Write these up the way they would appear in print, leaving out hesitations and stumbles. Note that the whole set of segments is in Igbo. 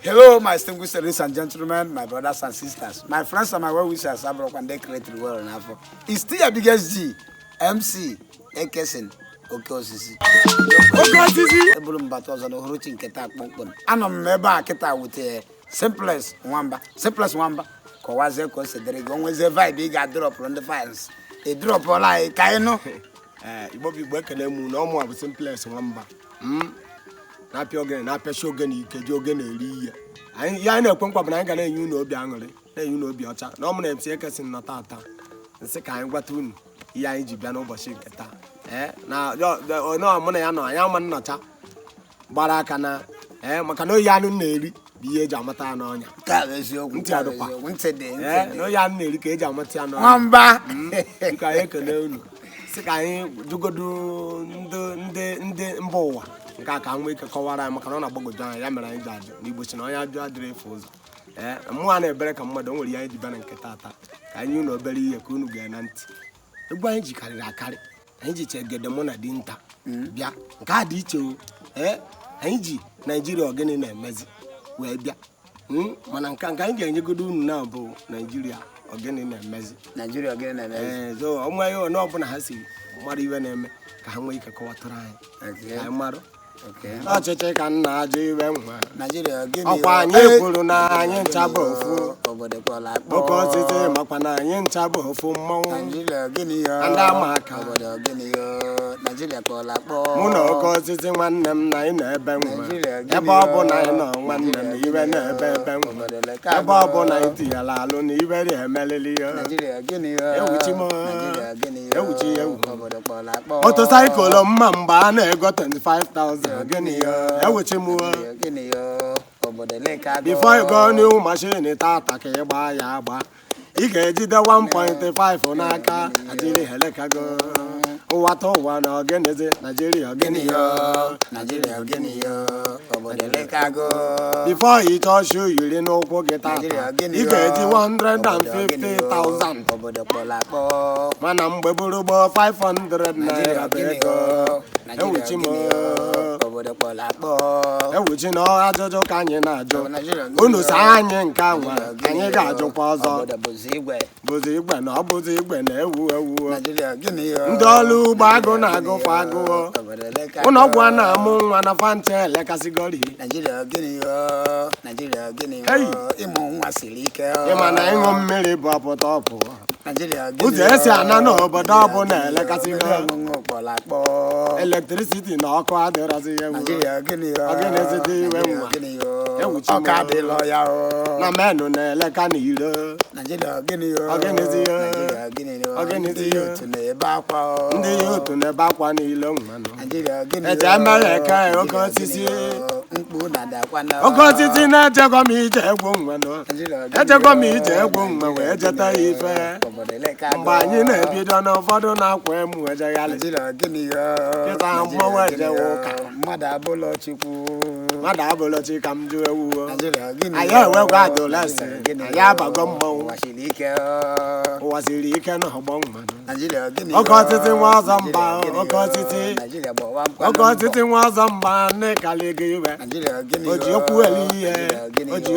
Hello, my distinguished ladies and gentlemen, my brothers and sisters, my friends and my well wishers, Abrok and they create the world now. It's still a biggest G, MC, Ekesin, Okosisi. Okosisi. Ebulum battles on the Huruchin Ketak Monkun. And I'm Meba Keta with a simplest Wamba, Kawaze considering always a vibe, big drop on the fires. A drop or like Kaino. You will be working no more with simplest Wamba. Na piogen na peshogen ikejogen eri ya na ekwenkwa bana ga na enyu na obi anwere na enyu na obi ocha na omo na enti ekesin na tata nse ka anyị gwata unu ihe anyị ji bịa n'ụbọchị nke taa na no mo na ya no anya ma nnacha gbara aka na maka na oyi anu na-eri bụ ihe eji amata ya n'ọnya ka eziokwu ntị adụkwa ntị dị na oyi anu na-eri ka eji amata ya n'ọnya Nwamba nke anyị ekele unu sị ka anyị dugodu ndị mba ụwa nke aka nwe ike kọwara ya maka na ọ na-agbagoju anya ya mere anyị ji ajụ n'Igbo si na onye ajụ adịrị efu ụzọ mmụọ na-ebere ka mmadụ o nwere ihe anyị ji bịa na nke tata ka anyị unu obere ihe ka unu gee na ntị egwu anyị ji karịrị akarị anyị ji chegede mụ na dinta bịa nke a dị iche o anyị ji Naijiria ogene na-emezi wee bịa mana nke anyị ga-enyegodo unu na bụ Naijiria ogene na-emezi Naijiria ogene na-emezi so ọnwa ihe onye ọbụla ha si mara iwe na-eme ka ha nwee ike kọwatara anyị anyị marụ ọchịchị ka nna ajụ iwe nwa ọkwa anyị kwuru na anyị ncha bụ ofu oke osisi makwa na anyị ncha bụ ofu mmọnwụ ndị ama aka mụ na oke osisi nwanne m na anyị na-ebe nwa ebe ọ bụ na anyị nọ nwanne m iwe na-ebe ebe nwa ebe ọ bụ na anyị tinyere alụ na iwe dị emelili ya ewuchi m ewuchi ewu motosaịkụlụ mma mgbe a na-ego 25,000 ewuchi m before you go new machine tata ka ị gbaa ya agba ị ga-ejide 1.5 n'aka ajiri helekago ụwa ta ụwa na ogeneze Naijiria ogene before you touch you yiri n'ụkwụ gị tata ị ga-eji 150,000 mana mgbe buru gboo 500 naira bụ ego ewuchi m ewuchi na ajụjụ ka anyị na-ajụ unu saa anyị nke anwa anyị ga-ajụkwa ọzọ bụzi igwe na ọ bụzi igwe na-ewu ndị ọrụ ugbo agụ na-agụfa agụọ ụlọ ọgwụ a na-amụ nwa na fanta elekasịgori ịma na ịṅụ mmiri bụ ọpụtọpụ ụzọ esi ana n'obodo ọ bụ na elekasịgori elektrisiti na ọkụ adịrọzi ya ogenezite iwe nwa ewuchi na menụ na eleka na iro ogenezi ndị ya otu na-ebe akwa n'ile mmanụ eji emere eke oke osisi na-ejegọ m ije egwu mmanụ ejegọ m ije egwu mma wee jeta ya ife mgbe anyị na-ebido n'ụfọdụ na-akwa emu ejegharị kịta mmọnwụ ejewe ụka mmadụ abụlọchi ka m jụ ewuo anyị ewegwa adolescent anyị abago mmọnwụ ụwa siri ike na ọgbọ mmanụ oke osisi nwa ọzọ mba oke osisi nwa ọzọ mba n'ịkali gị iwe o ji okwu eli ihe ndị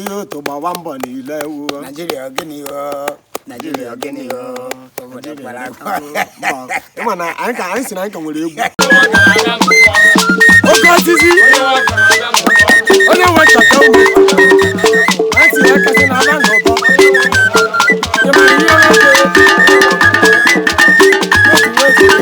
ya otu gbawa mbọ n'ile ewuo ịma na anyị si na anyị ka nwere egwu oke osisi onye nwe chọta ugwu anyị si ya kasị na ala n'ụbọ ịmara ihe oke osisi